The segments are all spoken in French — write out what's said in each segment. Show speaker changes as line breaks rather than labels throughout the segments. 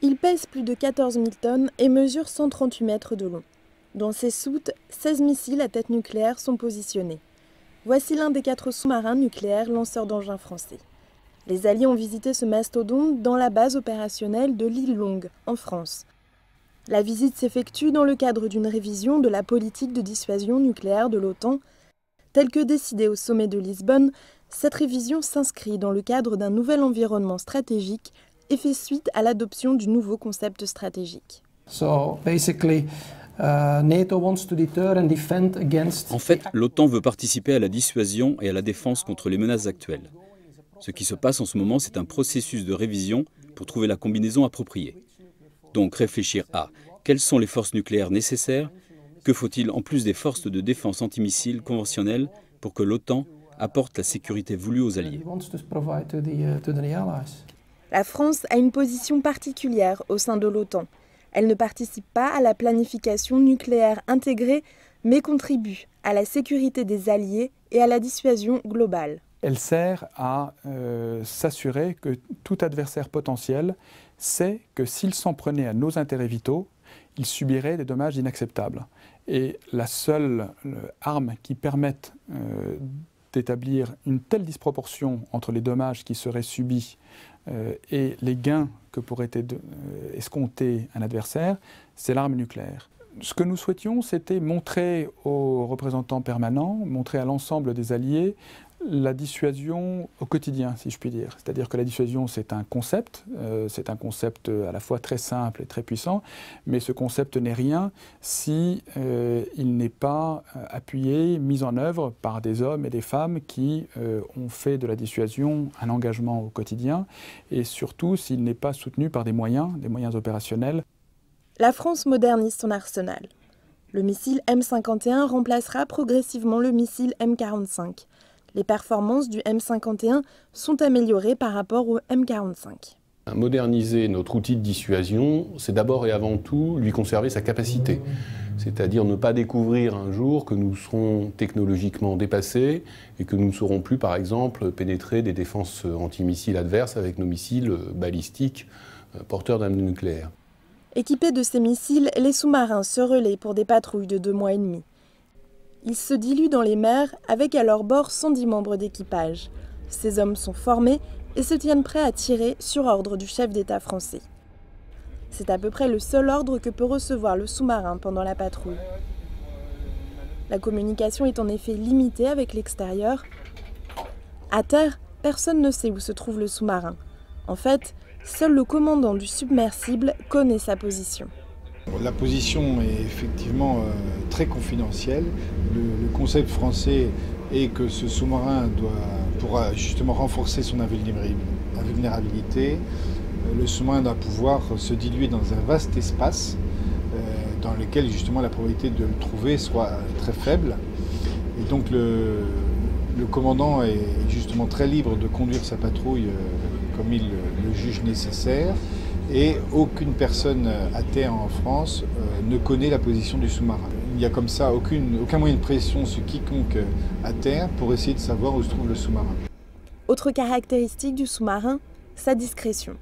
Il pèse plus de 14 000 tonnes et mesure 138 mètres de long. Dans ses soutes, 16 missiles à tête nucléaire sont positionnés. Voici l'un des 4 sous-marins nucléaires lanceurs d'engins français. Les Alliés ont visité ce mastodonte dans la base opérationnelle de l'île Longue, en France. La visite s'effectue dans le cadre d'une révision de la politique de dissuasion nucléaire de l'OTAN. Telle que décidée au sommet de Lisbonne, cette révision s'inscrit dans le cadre d'un nouvel environnement stratégique et fait suite à l'adoption du nouveau concept stratégique.
En
fait, l'OTAN veut participer à la dissuasion et à la défense contre les menaces actuelles. Ce qui se passe en ce moment, c'est un processus de révision pour trouver la combinaison appropriée. Donc réfléchir à quelles sont les forces nucléaires nécessaires, que faut-il en plus des forces de défense antimissiles conventionnelles pour que l'OTAN apporte la sécurité voulue aux Alliés.
La France a une position particulière au sein de l'OTAN. Elle ne participe pas à la planification nucléaire intégrée, mais contribue à la sécurité des Alliés et à la dissuasion globale.
Elle sert à s'assurer que tout adversaire potentiel sait que s'il s'en prenait à nos intérêts vitaux, il subirait des dommages inacceptables. Et la seule arme qui permette d'établir une telle disproportion entre les dommages qui seraient subis et les gains que pourrait escompter un adversaire, c'est l'arme nucléaire. Ce que nous souhaitions, c'était montrer aux représentants permanents, montrer à l'ensemble des alliés la dissuasion au quotidien, si je puis dire. C'est-à-dire que la dissuasion, c'est un concept à la fois très simple et très puissant, mais ce concept n'est rien si il n'est pas appuyé, mis en œuvre par des hommes et des femmes qui ont fait de la dissuasion un engagement au quotidien, et surtout s'il n'est pas soutenu par des moyens opérationnels.
La France modernise son arsenal. Le missile M51 remplacera progressivement le missile M45. Les performances du M51 sont améliorées par rapport au M45.
Moderniser notre outil de dissuasion, c'est d'abord et avant tout lui conserver sa capacité. C'est-à-dire ne pas découvrir un jour que nous serons technologiquement dépassés et que nous ne saurons plus, par exemple, pénétrer des défenses antimissiles adverses avec nos missiles balistiques porteurs d'armes nucléaires.
Équipés de ces missiles, les sous-marins se relaient pour des patrouilles de 2 mois et demi. Ils se diluent dans les mers avec à leur bord 110 membres d'équipage. Ces hommes sont formés et se tiennent prêts à tirer sur ordre du chef d'État français. C'est à peu près le seul ordre que peut recevoir le sous-marin pendant la patrouille. La communication est en effet limitée avec l'extérieur. À terre, personne ne sait où se trouve le sous-marin. En fait, seul le commandant du submersible connaît sa position.
La position est effectivement très confidentielle. Le concept français est que ce sous-marin pourra justement renforcer son invulnérabilité. Le sous-marin doit pouvoir se diluer dans un vaste espace dans lequel justement la probabilité de le trouver soit très faible. Et donc le commandant est justement très libre de conduire sa patrouille comme il le juge nécessaire. Et aucune personne à terre en France ne connaît la position du sous-marin. Il n'y a comme ça aucun moyen de pression sur quiconque à terre pour essayer de savoir où se trouve le sous-marin.
Autre caractéristique du sous-marin, sa discrétion.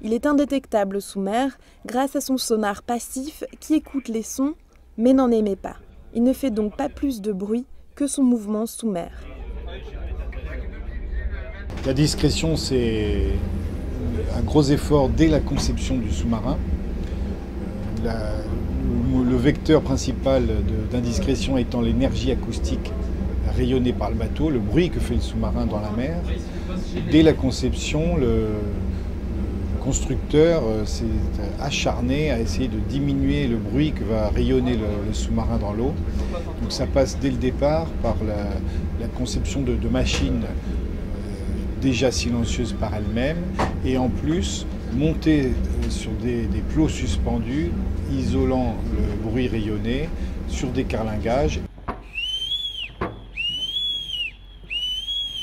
Il est indétectable sous mer grâce à son sonar passif qui écoute les sons mais n'en émet pas. Il ne fait donc pas plus de bruit que son mouvement sous mer.
La discrétion, c'est un gros effort dès la conception du sous-marin. Le vecteur principal d'indiscrétion étant l'énergie acoustique rayonnée par le bateau, le bruit que fait le sous-marin dans la mer. Dès la conception, le constructeur s'est acharné à essayer de diminuer le bruit que va rayonner le sous-marin dans l'eau. Donc ça passe dès le départ par la conception de machines déjà silencieuse par elle-même, et en plus montée sur des plots suspendus, isolant le bruit rayonné sur des carlingages.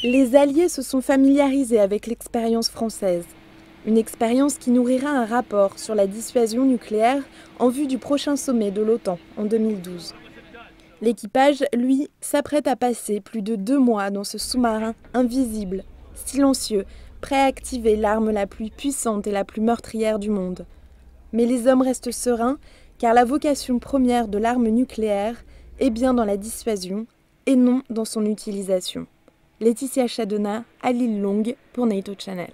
Les Alliés se sont familiarisés avec l'expérience française, une expérience qui nourrira un rapport sur la dissuasion nucléaire en vue du prochain sommet de l'OTAN en 2012. L'équipage, lui, s'apprête à passer plus de 2 mois dans ce sous-marin invisible, silencieux, prêt à activer l'arme la plus puissante et la plus meurtrière du monde. Mais les hommes restent sereins, car la vocation première de l'arme nucléaire est bien dans la dissuasion et non dans son utilisation. Laetitia Chadonna à l'île Longue pour NATO Channel.